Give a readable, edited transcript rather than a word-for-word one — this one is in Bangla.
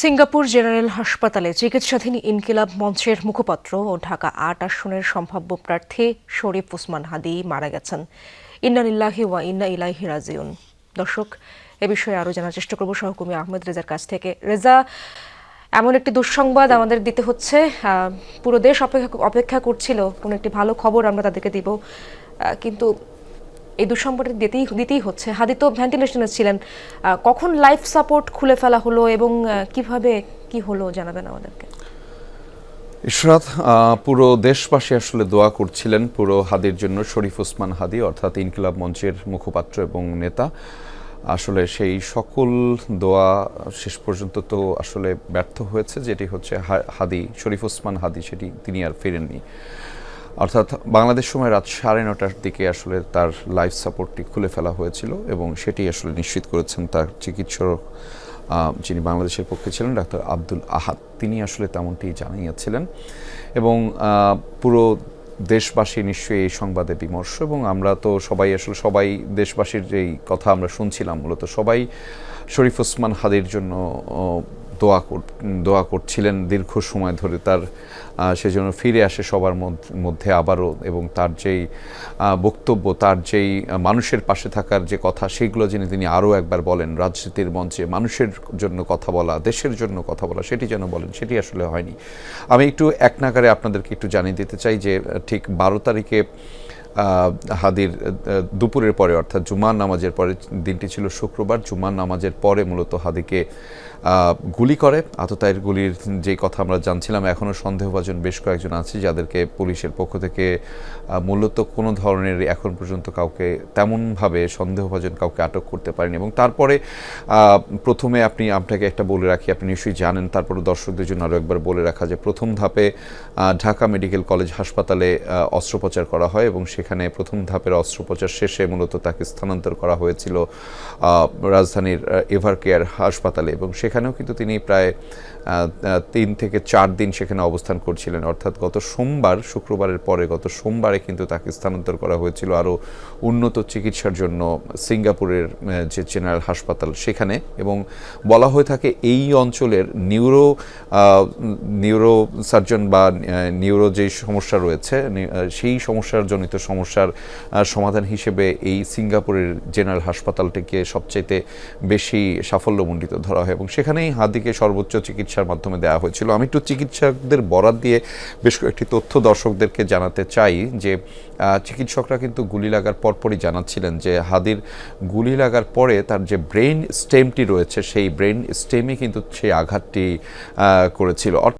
সিঙ্গাপুর জেনারেল হাসপাতালে চিকিৎসাধীন ইনকিলাব মঞ্চের মুখপাত্র ও ঢাকা-৮ আসনের সম্ভাব্য প্রার্থী শরীফ ওসমান হাদী মারা গেছেন। ইন্না লিল্লাহি ওয়া ইন্না ইলাইহি রাজিউন। দর্শক, এ বিষয়ে আরও জানার চেষ্টা করব সহকর্মী আহমেদ রেজার কাছ থেকে। রেজা, এমন একটি দুঃসংবাদ আমাদের দিতে হচ্ছে, পুরো দেশ অপেক্ষা করছিল কোনো একটি ভালো খবর আমরা তাদেরকে দিব, কিন্তু এই দুঃসংবাদটা দিতেই হচ্ছে। হাদী তো ভেন্টিলেশনে ছিলেন, কখন লাইফ সাপোর্ট খুলে ফেলা হলো এবং কিভাবে কি হলো জানাবেন আমাদেরকে। ইশরাত, পুরো দেশবাসী আসলে দোয়া করছিলেন পুরো হাদীর জন্য। শরীফ ওসমান হাদী অর্থাৎ ইনকিলাব মঞ্চের মুখপাত্র এবং নেতা, আসলে সেই সকল দোয়া শেষ পর্যন্ত তো আসলে ব্যর্থ হয়েছে। যেটি হচ্ছে হাদী, শরীফ ওসমান হাদী, সেটি তিনি আর ফেরেননি। অর্থাৎ বাংলাদেশ সময় রাত 9:30টার দিকে আসলে তার লাইফ সাপোর্টটি খুলে ফেলা হয়েছিল এবং সেটি আসলে নিশ্চিত করেছেন তার চিকিৎসক, যিনি বাংলাদেশের পক্ষে ছিলেন, ডাক্তার আব্দুল আহাদ। তিনি আসলে তেমনটি জানিয়েছিলেন এবং পুরো দেশবাসী নিশ্চয়ই এই সংবাদে বিমর্ষ। এবং আমরা তো সবাই দেশবাসীর যেই কথা আমরা শুনছিলাম, মূলত সবাই শরীফ ওসমান হাদীর জন্য দোয়া করছিলেন দীর্ঘ সময় ধরে, তার সেজন্য ফিরে আসে সবার মধ্যে আবারও, এবং তার যেই বক্তব্য, তার যেই মানুষের পাশে থাকার যে কথা, সেগুলো যিনি তিনি আরও একবার বলেন। রাজনীতির মঞ্চে মানুষের জন্য কথা বলা, দেশের জন্য কথা বলা, সেটি যেন বলেন, সেটি আসলে হয়নি। আমি একটু এক নাগারে আপনাদেরকে একটু জানিয়ে দিতে চাই যে ঠিক 12 তারিখে হাদীর দুপুরের পরে, অর্থাৎ জুমার নামাজের পরে, দিনটি ছিল শুক্রবার, জুমার নামাজের পরে মূলত হাদীকে গুলি করে। আততায়ীর গুলির যে কথা আমরা জানছিলাম, এখনও সন্দেহভাজন বেশ কয়েকজন আছে যাদেরকে পুলিশের পক্ষ থেকে মূলত কোনো ধরনের এখন পর্যন্ত কাউকে তেমনভাবে সন্দেহভাজন কাউকে আটক করতে পারেনি। এবং তারপরে প্রথমে আপনাকে একটা বলে রাখি, আপনি নিশ্চয়ই জানেন, তারপরে দর্শকদের জন্য আরও একবার বলে রাখা, যে প্রথম ধাপে ঢাকা মেডিকেল কলেজ হাসপাতালে অস্ত্রোপচার করা হয় এবং সেখানে প্রথম ধাপের অস্ত্রোপচার শেষে মূলত তাকে স্থানান্তর করা হয়েছিল রাজধানীর এভারকেয়ার হাসপাতালে, এবং সেখানেও কিন্তু তিনি প্রায় 3 থেকে 4 দিন সেখানে অবস্থান করছিলেন। অর্থাৎ গত সোমবার, শুক্রবারের পরে গত সোমবারে কিন্তু তাকে স্থানান্তর করা হয়েছিল আরও উন্নত চিকিৎসার জন্য সিঙ্গাপুরের যে জেনারেল হাসপাতাল সেখানে। এবং বলা হয়ে থাকে এই অঞ্চলের নিউরো সার্জন বা নিউরো যেই সমস্যা রয়েছে, সেই সমস্যার জনিত সমস্যার সমাধান হিসেবে এই সিঙ্গাপুরের জেনারেল হাসপাতালটিকে সবচাইতে বেশি সাফল্যমণ্ডিত ধরা হয় এবং সেখানেই হাদীকে সর্বোচ্চ চিকিৎসার মাধ্যমে দেওয়া হয়েছিল। আমি একটু চিকিৎসকদের বরাত দিয়ে বেশ কয়েকটি তথ্য দর্শকদেরকে জানাতে চাই, যে চিকিৎসকরা কিন্তু গুলি লাগার পরপরই জানাচ্ছিলেন যে হাদীর গুলি লাগার পরে তার যে ব্রেন স্টেমটি রয়েছে, সেই ব্রেন স্টেমে কিন্তু সেই আঘাতটি করেছিল।